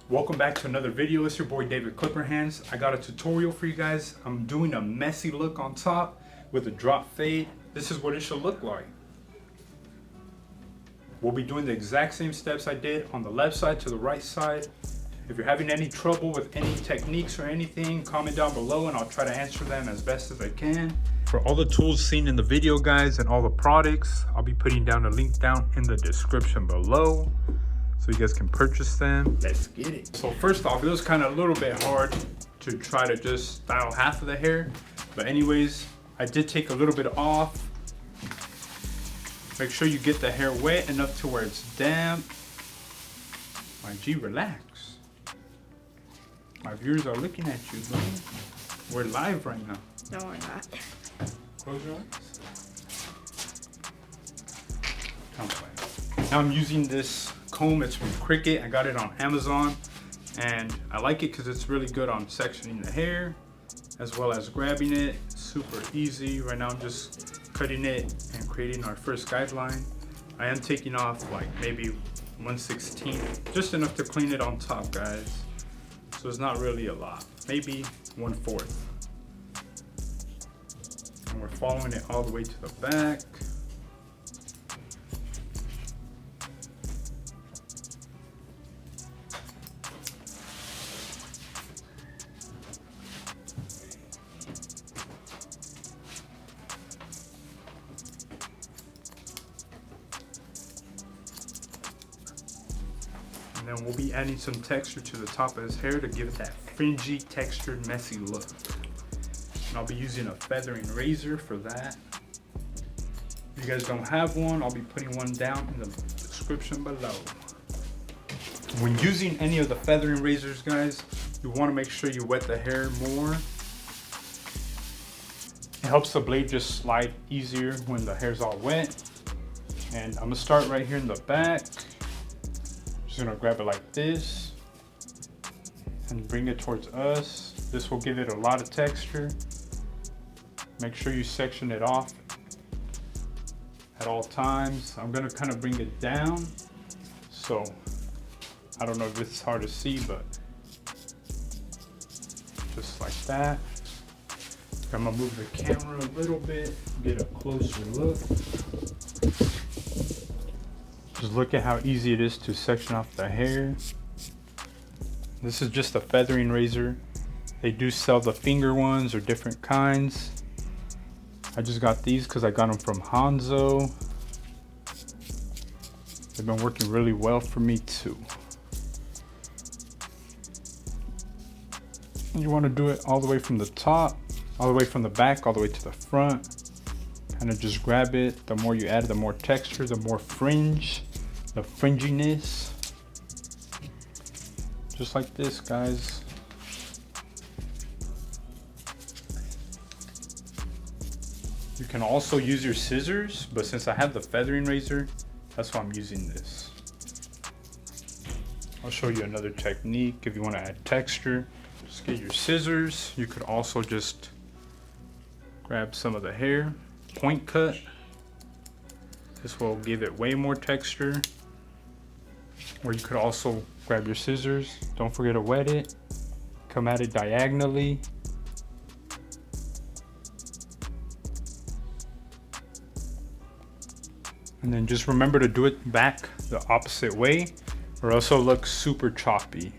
Welcome back to another video. It's your boy David Clipper Hands. I got a tutorial for you guys. I'm doing a messy look on top with a drop fade. This is what it should look like. We'll be doing the exact same steps I did on the left side to the right side. If you're having any trouble with any techniques or anything, comment down below and I'll try to answer them as best as I can. For all the tools seen in the video, guys, and all the products, I'll be putting down a link down in the description below so you guys can purchase them. Let's get it. So first off, it was kind of a little bit hard to try to just style half of the hair. But anyways, I did take a little bit off. Make sure you get the hair wet enough to where it's damp. My G, relax. My viewers are looking at you, bro. We're live right now. No, we're not. Close your eyes. Now I'm using this comb. It's from Cricut. I got it on Amazon. And I like it because it's really good on sectioning the hair as well as grabbing it. Super easy. Right now I'm just cutting it and creating our first guideline. I am taking off like maybe 1/16, just enough to clean it on top, guys. So it's not really a lot, maybe 1/4. And we're following it all the way to the back. And then we'll be adding some texture to the top of his hair to give it that fringy, textured, messy look. And I'll be using a feathering razor for that. If you guys don't have one, I'll be putting one down in the description below. When using any of the feathering razors, guys, you want to make sure you wet the hair more. It helps the blade just slide easier when the hair's all wet. And I'm gonna start right here in the back. Just gonna grab it like this and bring it towards us. This will give it a lot of texture. Make sure you section it off at all times. I'm gonna kind of bring it down. So I don't know if it's hard to see, but just like that. I'm gonna move the camera a little bit, get a closer look. Just look at how easy it is to section off the hair. This is just a feathering razor. They do sell the finger ones or different kinds. I just got these because I got them from Hanzo. They've been working really well for me too. You want to do it all the way from the top, all the way from the back, all the way to the front. Kind of just grab it. The more you add, the more texture, the more fringe, the fringiness. Just like this, guys. You can also use your scissors, but since I have the feathering razor, that's why I'm using this. I'll show you another technique if you want to add texture. Just get your scissors. You could also just grab some of the hair, point cut. This will give it way more texture. Or you could also grab your scissors. Don't forget to wet it. Come at it diagonally. And then just remember to do it back the opposite way or else it'll look super choppy.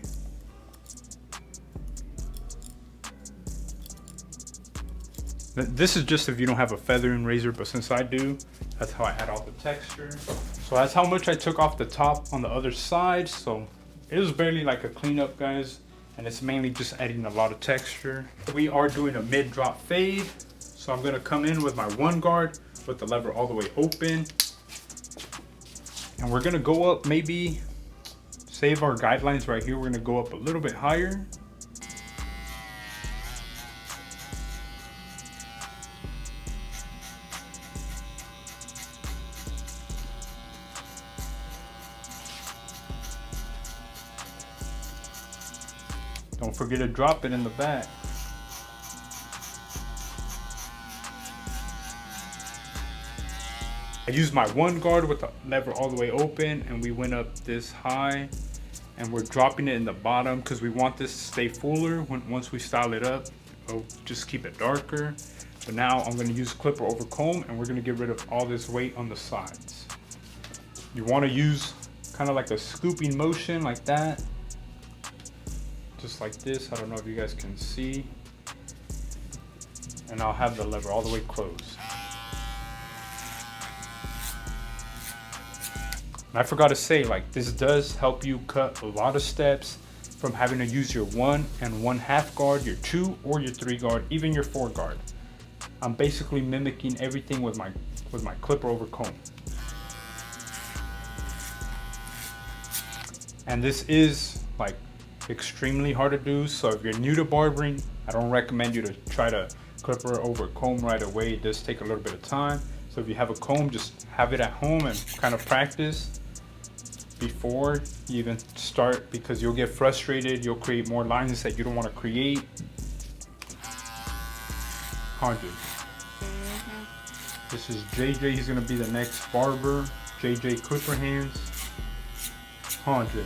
This is just if you don't have a feathering razor, but since I do, that's how I add all the texture. So that's how much I took off the top on the other side. So it was barely like a cleanup, guys. And it's mainly just adding a lot of texture. We are doing a mid drop fade. So I'm gonna come in with my one guard with the lever all the way open. And we're gonna go up, maybe save our guidelines right here. We're gonna go up a little bit higher. Don't forget to drop it in the back. I used my one guard with the lever all the way open and we went up this high. and we're dropping it in the bottom because we want this to stay fuller. Once we style it up, we'll just keep it darker. But now I'm going to use clipper over comb, and we're going to get rid of all this weight on the sides. You want to use kind of like a scooping motion like that, just like this. I don't know if you guys can see, and I'll have the lever all the way closed. And I forgot to say, like, this does help you cut a lot of steps from having to use your 1 1/2 guard, your 2 or your 3 guard, even your 4 guard. I'm basically mimicking everything with my clipper over comb. And this is like extremely hard to do, so if you're new to barbering, I don't recommend you to try to clipper over comb right away. It does take a little bit of time. So if you have a comb, just have it at home and kind of practice before you even start, because you'll get frustrated. You'll create more lines that you don't want to create. 100. This is JJ. He's going to be the next barber. JJ Clipper Hands. 100.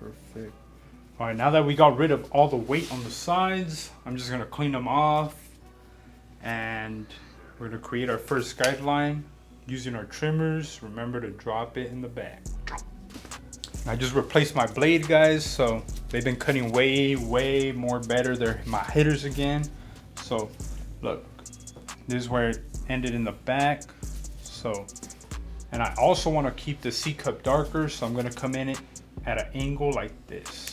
Perfect. All right, now that we got rid of all the weight on the sides, I'm just gonna clean them off, and we're gonna create our first guideline using our trimmers. Remember to drop it in the bag. I just replaced my blade, guys, so they've been cutting way more better. They're my hitters again. So look, this is where it ended in the back. So, and I also want to keep the C cup darker, so I'm gonna come in it at an angle like this.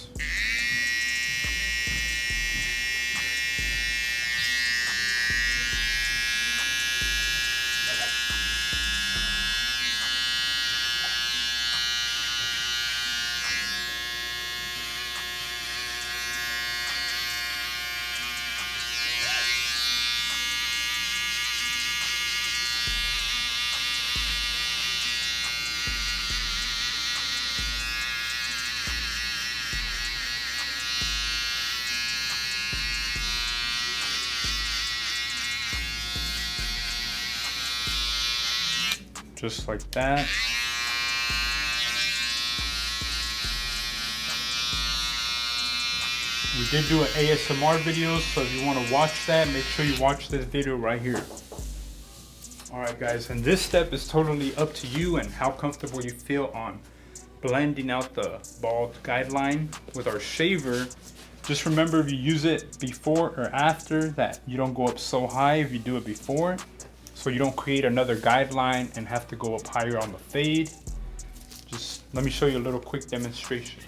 Just like that. We did do an ASMR video, so if you want to watch that, make sure you watch this video right here. Alright guys, and this step is totally up to you and how comfortable you feel on blending out the bald guideline with our shaver. Just remember, if you use it before or after, that you don't go up so high if you do it before, so you don't create another guideline and have to go up higher on the fade. Just let me show you a little quick demonstration.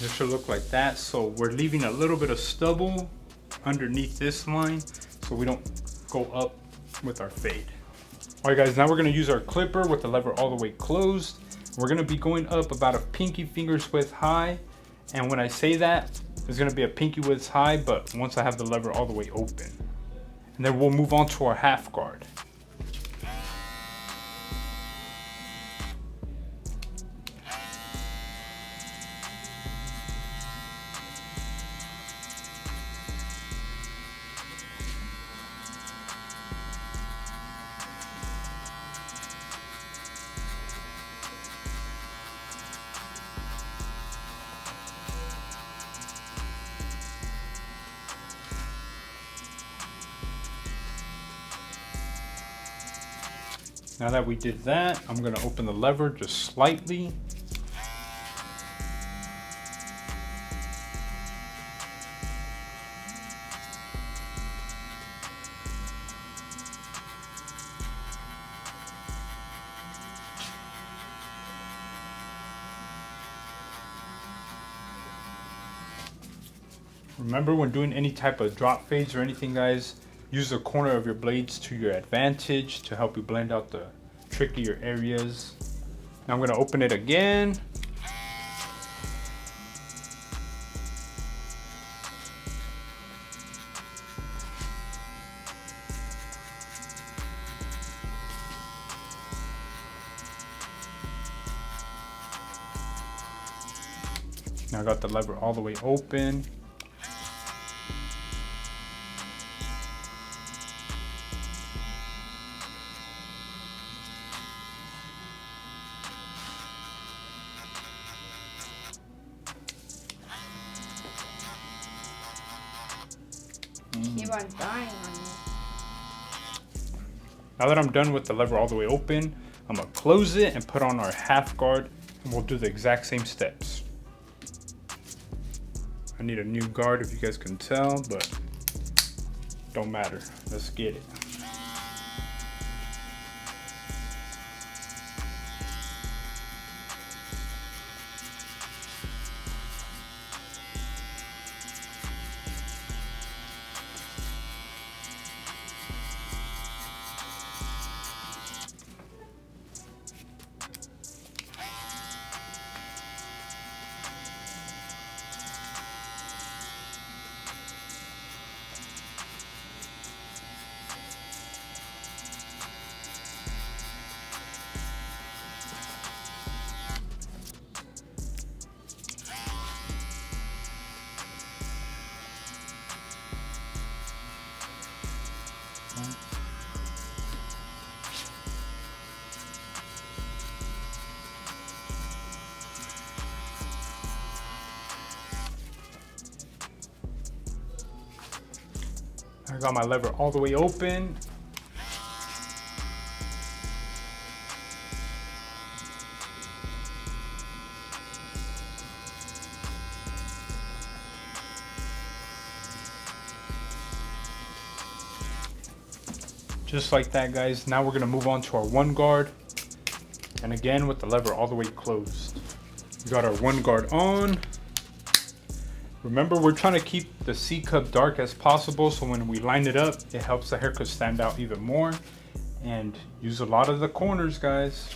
It should look like that. So we're leaving a little bit of stubble underneath this line so we don't go up with our fade. All right guys, now we're gonna use our clipper with the lever all the way closed. We're gonna be going up about a pinky finger's width high. And when I say that, it's gonna be a pinky width high, but once I have the lever all the way open. And then we'll move on to our half guard. Now that we did that, I'm gonna open the lever just slightly. Remember, when doing any type of drop fades or anything, guys, use the corner of your blades to your advantage to help you blend out the trickier areas. Now I'm gonna open it again. Now I got the lever all the way open. Keep on dying on me. Now that I'm done with the lever all the way open, I'm gonna close it and put on our half guard, and we'll do the exact same steps. I need a new guard if you guys can tell, but don't matter. Let's get it. I got my lever all the way open. Just like that, guys. Now we're gonna move on to our one guard. And again, with the lever all the way closed. We got our one guard on. Remember, we're trying to keep the C cup dark as possible, so when we line it up, it helps the haircut stand out even more. And use a lot of the corners, guys.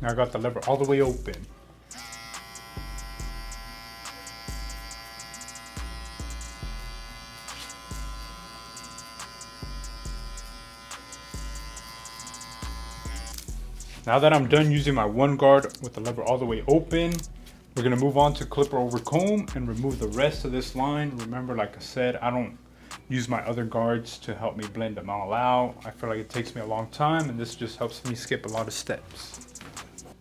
Now I got the lever all the way open. Now that I'm done using my one guard with the lever all the way open, we're gonna move on to clipper over comb and remove the rest of this line. Remember, like I said, I don't use my other guards to help me blend them all out. I feel like it takes me a long time, and this just helps me skip a lot of steps.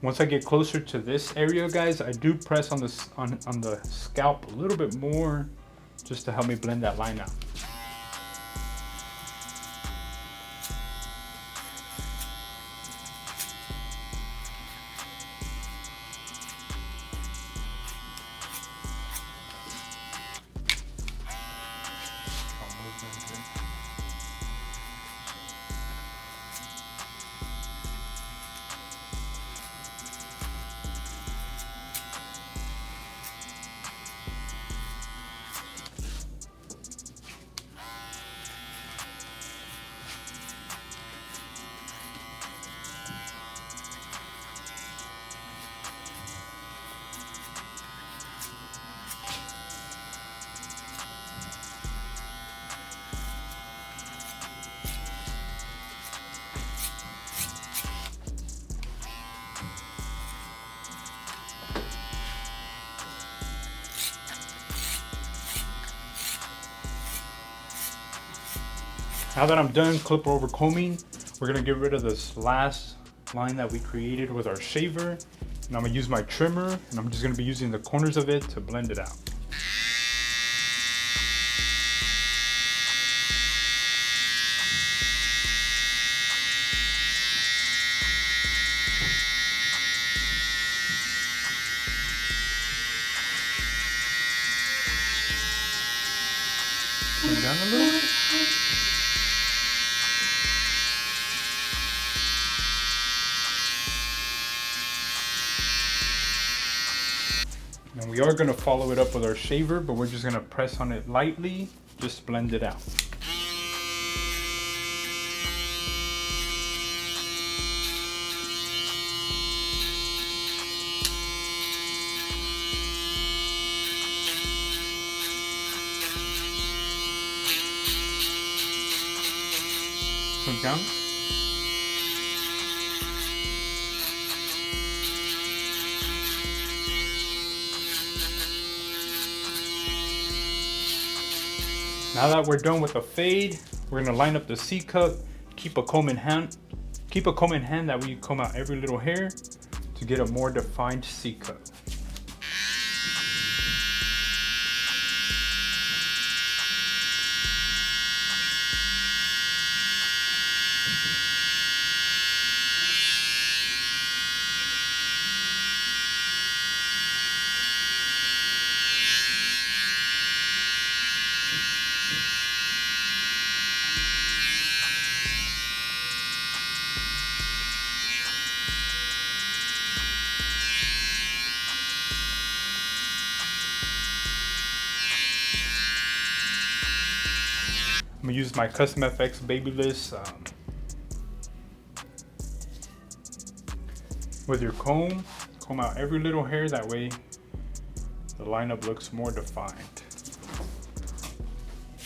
Once I get closer to this area, guys, I do press on the scalp a little bit more just to help me blend that line out. Now that I'm done clipper over combing, we're gonna get rid of this last line that we created with our shaver. And I'm gonna use my trimmer, and I'm just gonna be using the corners of it to blend it out. Bring it down a little. And we are going to follow it up with our shaver, but we're just going to press on it lightly, just blend it out. Put down. Now that we're done with the fade, we're gonna line up the C cup, keep a comb in hand that we comb out every little hair to get a more defined C cup. I'm gonna use my Custom FX Babyliss with your comb out every little hair, that way the lineup looks more defined.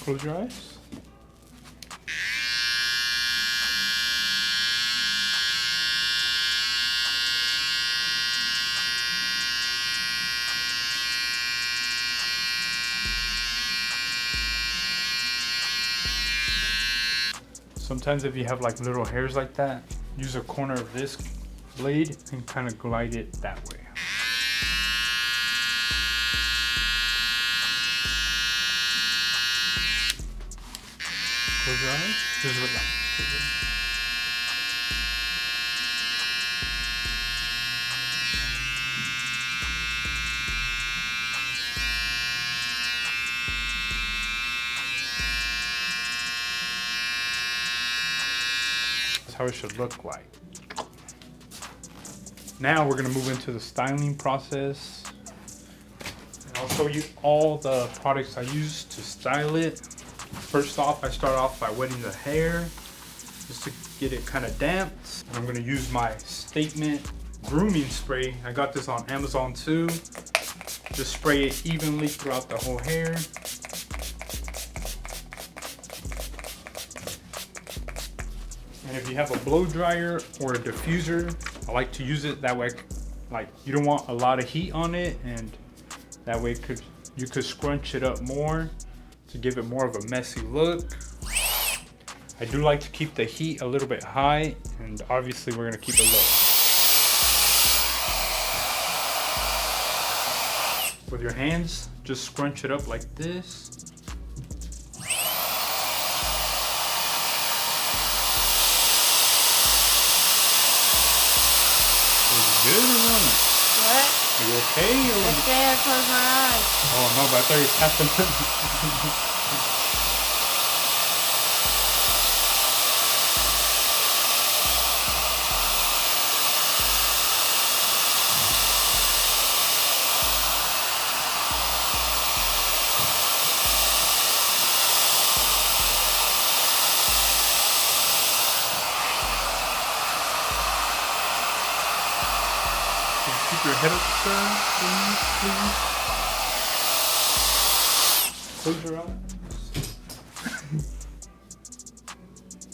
Close your eyes. Sometimes if you have like little hairs like that, use a corner of this blade and kind of glide it that way. Close your eyes, just relax. How it should look like. Now we're gonna move into the styling process. And I'll show you all the products I use to style it. First off, I start off by wetting the hair just to get it kind of damp. And I'm gonna use my Statement grooming spray. I got this on Amazon too. Just spray it evenly throughout the whole hair. And if you have a blow dryer or a diffuser, I like to use it that way. Like, you don't want a lot of heat on it, and that way you could scrunch it up more to give it more of a messy look. I do like to keep the heat a little bit high, and obviously we're gonna keep it low. With your hands, just scrunch it up like this. Good or what? What? Are you okay? Or Let's say I close my eyes. oh no, but I thought you were tapping. Keep your head up, sir, please. Close your eyes.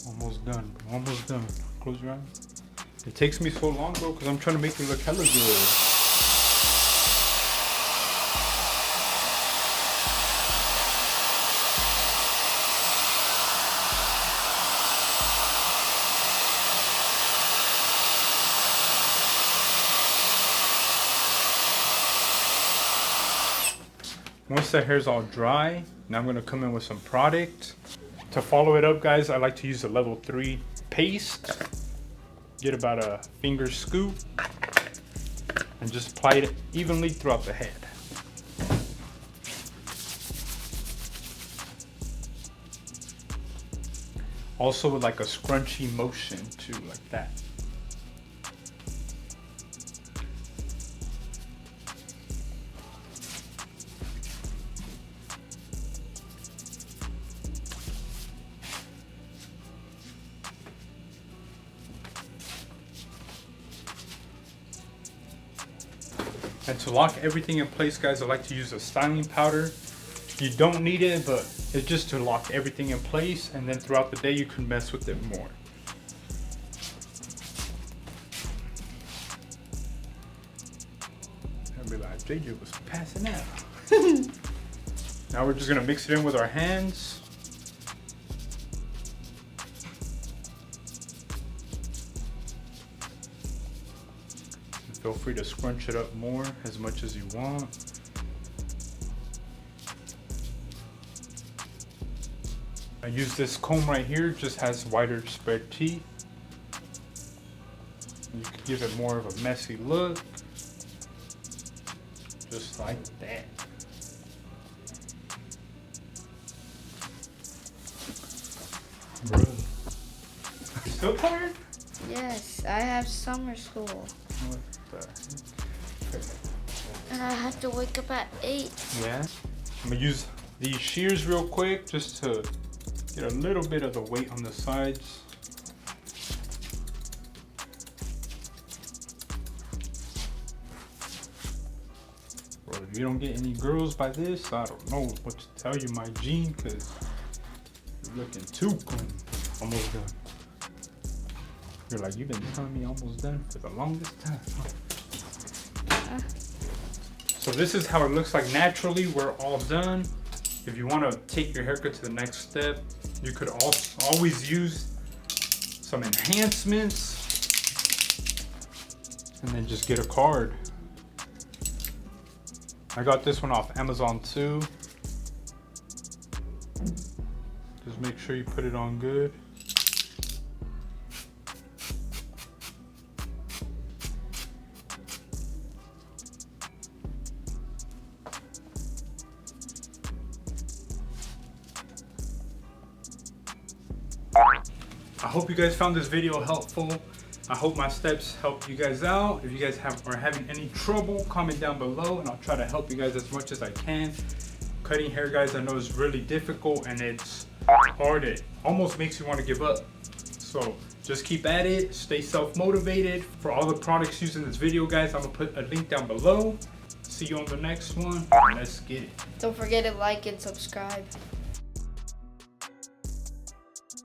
Almost done, bro. Almost done. Close your eyes. It takes me so long, bro, because I'm trying to make it look hella good. Once the hair's all dry, now I'm gonna come in with some product. To follow it up, guys, I like to use the level 3 paste. Get about a finger scoop and just apply it evenly throughout the head. Also with like a scrunchy motion too, like that. And to lock everything in place, guys, I like to use a styling powder. You don't need it, but it's just to lock everything in place, and then throughout the day you can mess with it more. I'll be like, JJ was passing out. Now we're just gonna mix it in with our hands. Feel free to scrunch it up more as much as you want. I use this comb right here, just has wider spread teeth. You can give it more of a messy look. Just like that. Bro. You still tired? Yes, I have summer school. What the heck? And I have to wake up at 8. Yeah. I'm gonna use these shears real quick just to get a little bit of the weight on the sides. Bro, if you don't get any girls by this, I don't know what to tell you, my Gene, because you're looking too clean. Almost done. You're like, you've been telling me almost done for the longest time. So this is how it looks like naturally. We're all done. If you want to take your haircut to the next step, you could also always use some enhancements and then just get a card. I got this one off Amazon too. Just make sure you put it on good. I hope you guys found this video helpful. I hope my steps help you guys out. If you guys are having any trouble, comment down below and I'll try to help you guys as much as I can. Cutting hair, guys, I know is really difficult and it's hard. It almost makes you want to give up. So just keep at it, stay self-motivated. For all the products used in this video, guys, I'm gonna put a link down below. See you on the next one. Let's get it. Don't forget to like and subscribe.